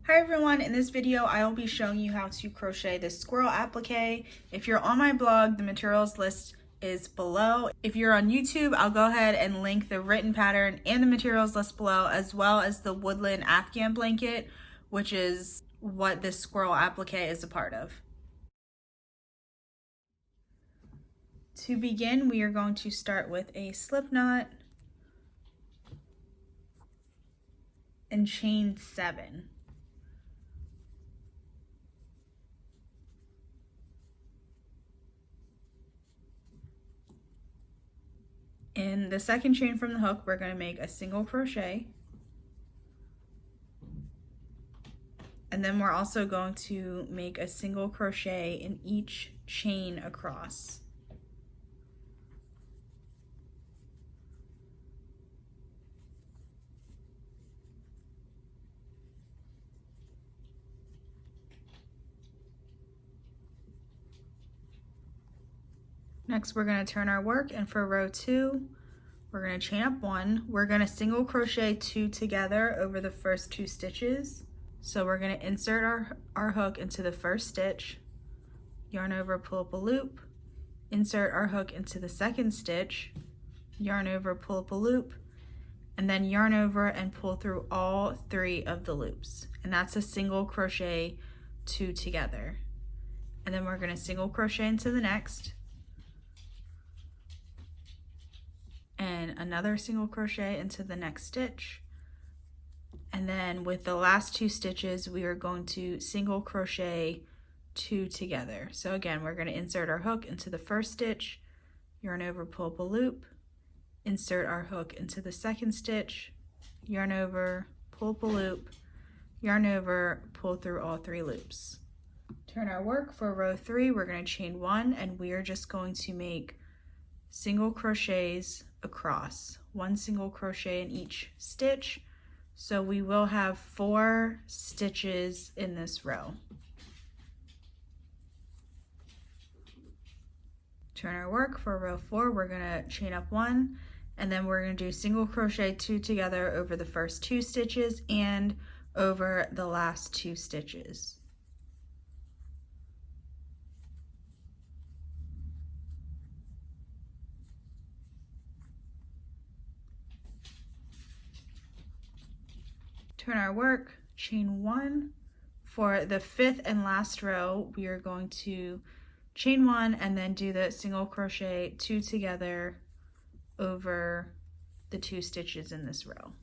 Hi everyone, in this video I will be showing you how to crochet this squirrel applique. If you're on my blog, the materials list is below. If you're on YouTube, I'll go ahead and link the written pattern and the materials list below, as well as the Woodland Afghan blanket, which is what this squirrel applique is a part of. To begin, we are going to start with a slip knot and chain 7. In the second chain from the hook, we're going to make a single crochet. And then we're also going to make a single crochet in each chain across. Next, we're going to turn our work, and for row 2, we're going to chain up 1. We're going to single crochet 2 together over the first 2 stitches. So we're going to insert our hook into the first stitch, yarn over, pull up a loop, insert our hook into the second stitch, yarn over, pull up a loop, and then yarn over and pull through all 3 of the loops. And that's a single crochet 2 together. And then we're going to single crochet into the next, and another single crochet into the next stitch. And then with the last 2 stitches, we are going to single crochet 2 together. So again, we're going to insert our hook into the first stitch, yarn over, pull up a loop, insert our hook into the second stitch, yarn over, pull up a loop, yarn over, pull through all 3 loops. Turn our work. For row 3, we're going to chain 1, and we are just going to make single crochets across, 1 single crochet in each stitch. So we will have 4 stitches in this row. Turn our work. For row 4, we're going to chain up 1, and then we're going to do single crochet 2 together over the first 2 stitches and over the last 2 stitches. Turn our work, chain 1. For the 5th and last row, we are going to chain 1 and then do the single crochet 2 together over the 2 stitches in this row.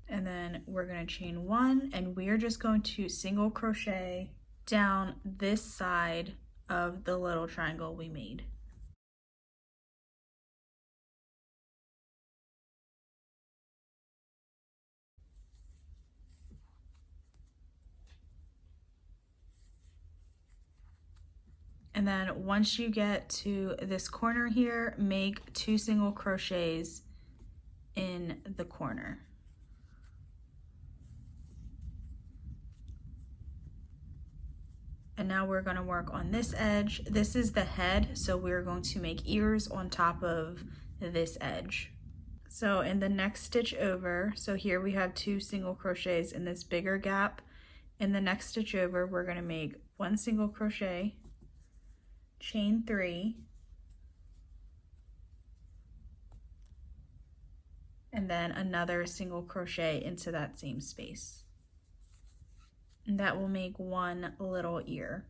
And then we're going to chain 1, and we are just going to single crochet down this side of the little triangle we made. And then once you get to this corner here, make 2 single crochets in the corner. And now we're going to work on this edge. This is the head, so we're going to make ears on top of this edge. So in the next stitch over, so here we have 2 single crochets in this bigger gap. In the next stitch over, we're going to make 1 single crochet, chain 3, and then another single crochet into that same space. And that will make 1 little ear.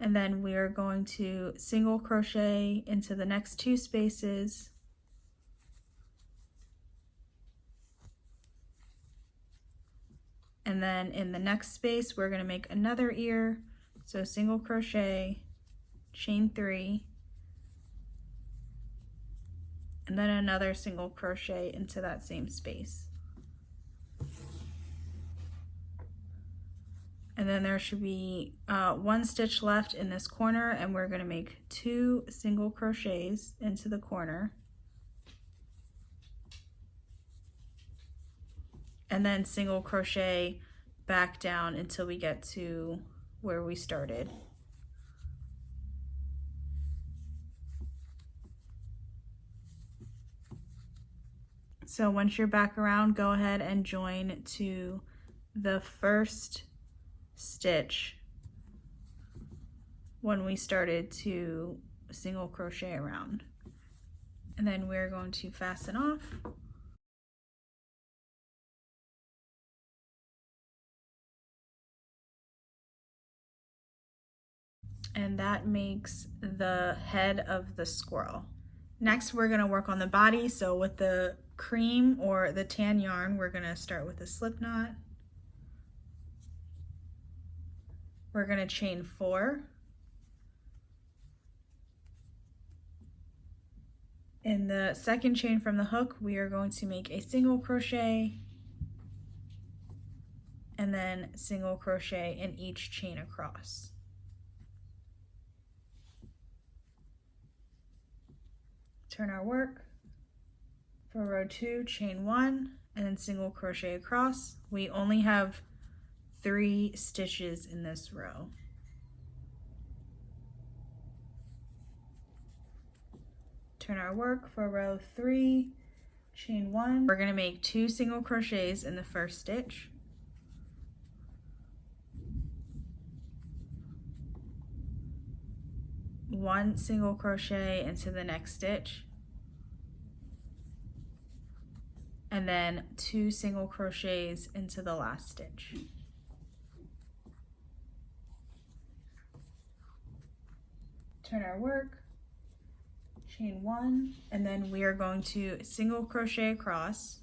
And then we are going to single crochet into the next 2 spaces, and then in the next space we're going to make another ear. So single crochet, chain 3, and then another single crochet into that same space. And then there should be 1 stitch left in this corner, and we're going to make 2 single crochets into the corner, and then single crochet back down until we get to where we started. So once you're back around, go ahead and join to the first stitch when we started to single crochet around. And then we're going to fasten off. And that makes the head of the squirrel. Next, we're gonna work on the body. So with the cream or the tan yarn, we're gonna start with a slip knot. We're gonna chain 4. In the second chain from the hook, we are going to make a single crochet and then single crochet in each chain across. Turn our work. For row 2, chain 1 and then single crochet across. We only have 3 stitches in this row. Turn our work. For row 3, chain 1. We're going to make 2 single crochets in the first stitch. One single crochet into the next stitch, and then 2 single crochets into the last stitch. Turn our work, chain 1, and then we are going to single crochet across,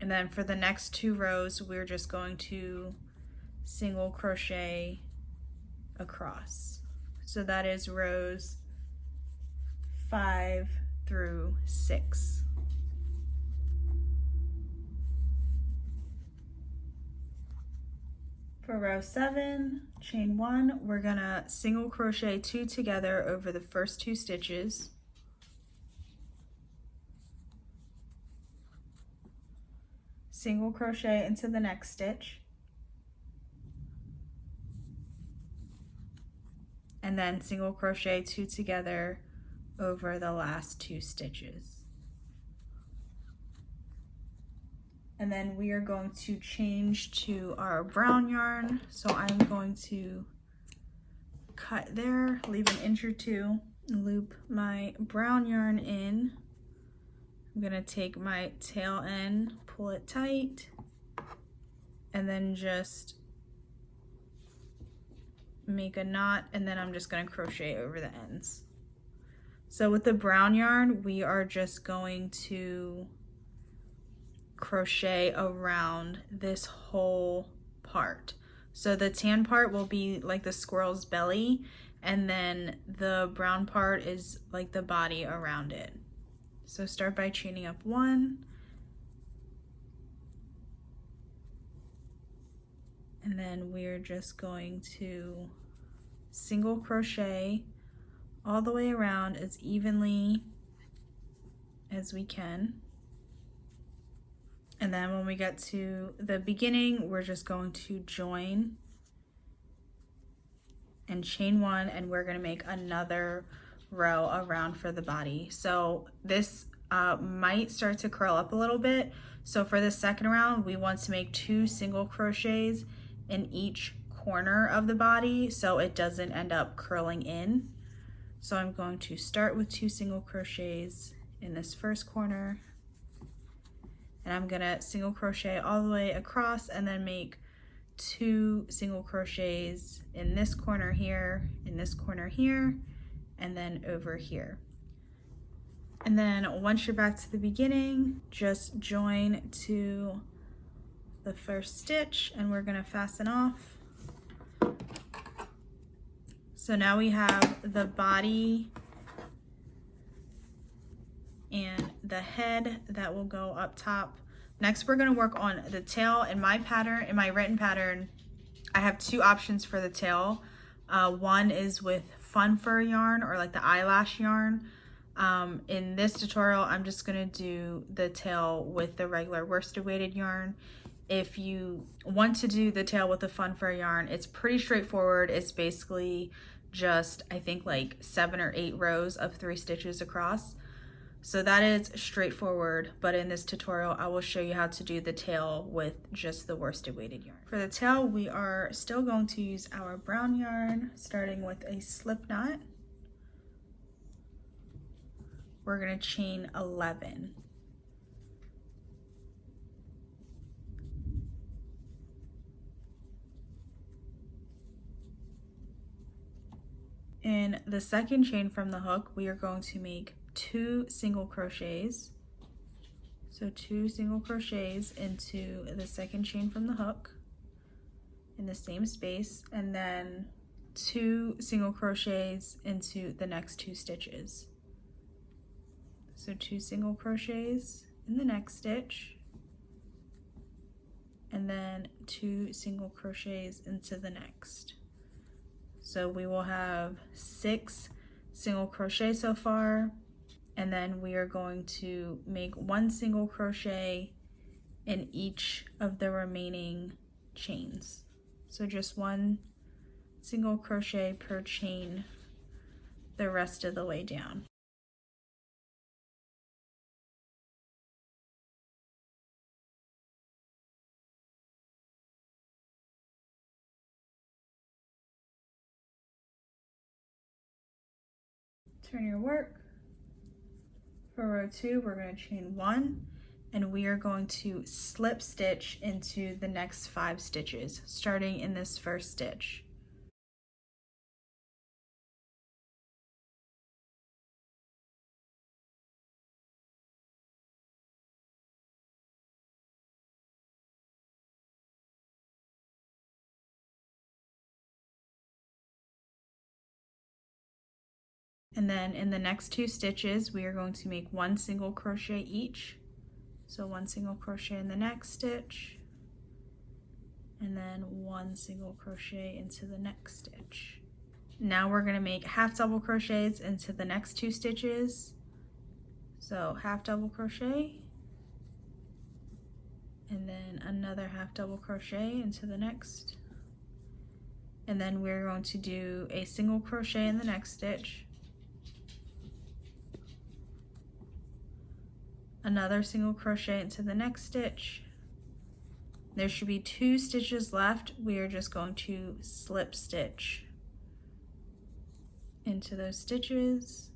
and then for the next 2 rows, we're just going to single crochet across. So that is rows 5 through 6. For row 7, chain 1, we're gonna single crochet 2 together over the first 2 stitches. Single crochet into the next stitch, and then single crochet 2 together over the last 2 stitches. And then we are going to change to our brown yarn. So I'm going to cut there, leave an inch or 2, loop my brown yarn in. I'm gonna take my tail end, pull it tight, and then just make a knot, and then I'm just gonna crochet over the ends. So with the brown yarn, we are just going to crochet around this whole part. So the tan part will be like the squirrel's belly, and then the brown part is like the body around it. So start by chaining up 1, and then we're just going to single crochet all the way around as evenly as we can. And then when we get to the beginning, we're just going to join and chain 1, and we're going to make another row around for the body. So this might start to curl up a little bit. So for the second round, we want to make 2 single crochets in each corner of the body so it doesn't end up curling in. So I'm going to start with 2 single crochets in this first corner, and I'm gonna single crochet all the way across and then make 2 single crochets in this corner here, in this corner here, and then over here. And then once you're back to the beginning, just join to the first stitch, and we're gonna fasten off. So now we have the body and the head that will go up top. Next, we're gonna work on the tail. In my pattern, in my written pattern, I have 2 options for the tail. One is with fun fur yarn, or like the eyelash yarn. In this tutorial, I'm just gonna do the tail with the regular worsted weighted yarn. if you want to do the tail with the fun fur yarn, it's pretty straightforward. It's basically just, I think, like 7 or 8 rows of 3 stitches across. So that is straightforward, but in this tutorial, I will show you how to do the tail with just the worsted weighted yarn. For the tail, we are still going to use our brown yarn, starting with a slip knot. We're gonna chain 11. In the second chain from the hook, we are going to make 2 single crochets. So 2 single crochets into the second chain from the hook in the same space, and then 2 single crochets into the next 2 stitches. So 2 single crochets in the next stitch, and then 2 single crochets into the next. So we will have 6 single crochet so far, and then we are going to make 1 single crochet in each of the remaining chains. So just 1 single crochet per chain the rest of the way down. Turn your work. For row 2, we're going to chain 1, and we are going to slip stitch into the next 5 stitches, starting in this first stitch. And then in the next 2 stitches, we are going to make 1 single crochet each. So 1 single crochet in the next stitch, and then 1 single crochet into the next stitch. Now we're going to make half double crochets into the next 2 stitches. So half double crochet, and then another half double crochet into the next. And then we're going to do a single crochet in the next stitch, another single crochet into the next stitch. There should be 2 stitches left. We are just going to slip stitch into those stitches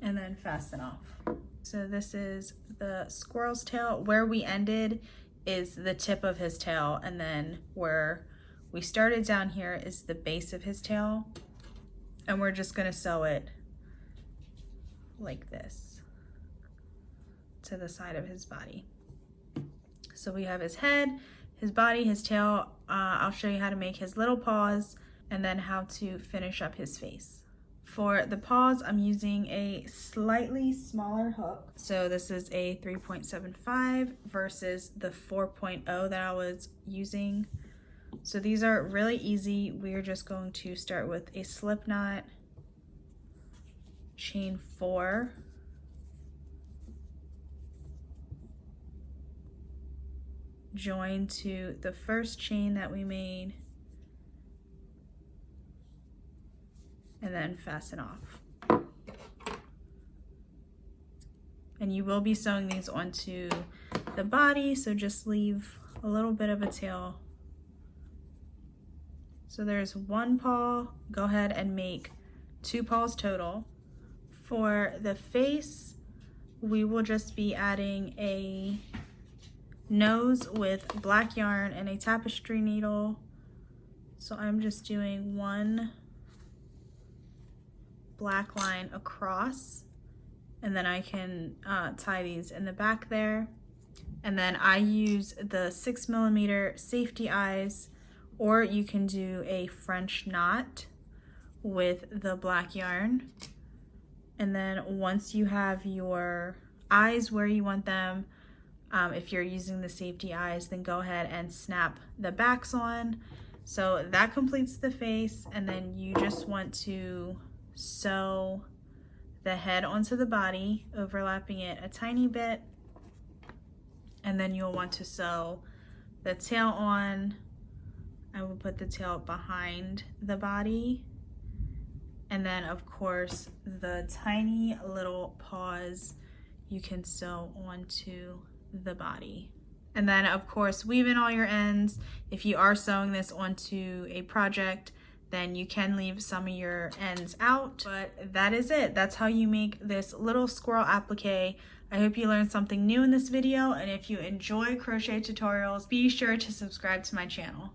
and then fasten off. So this is the squirrel's tail. Where we ended is the tip of his tail, and then where we started down here is the base of his tail, and we're just going to sew it like this to the side of his body. So we have his head, his body, his tail. I'll show you how to make his little paws and then how to finish up his face. For the paws, I'm using a slightly smaller hook. So this is a 3.75 versus the 4.0 that I was using. So these are really easy. We are just going to start with a slip knot, chain 4, join to the first chain that we made, and then fasten off. And you will be sewing these onto the body, so just leave a little bit of a tail. So there's 1 paw. Go ahead and make 2 paws total. For the face, we will just be adding a nose with black yarn and a tapestry needle. So I'm just doing 1 black line across, and then I can tie these in the back there. And then I use the 6mm safety eyes, or you can do a French knot with the black yarn. And then once you have your eyes where you want them, if you're using the safety eyes, then go ahead and snap the backs on. So that completes the face, and then you just want to sew the head onto the body, overlapping it a tiny bit, and then you'll want to sew the tail on, I will put the tail behind the body. And then of course the tiny little paws you can sew onto the body. And then of course weave in all your ends. If you are sewing this onto a project, then you can leave some of your ends out. But that is it. That's how you make this little squirrel applique. I hope you learned something new in this video, and if you enjoy crochet tutorials, be sure to subscribe to my channel.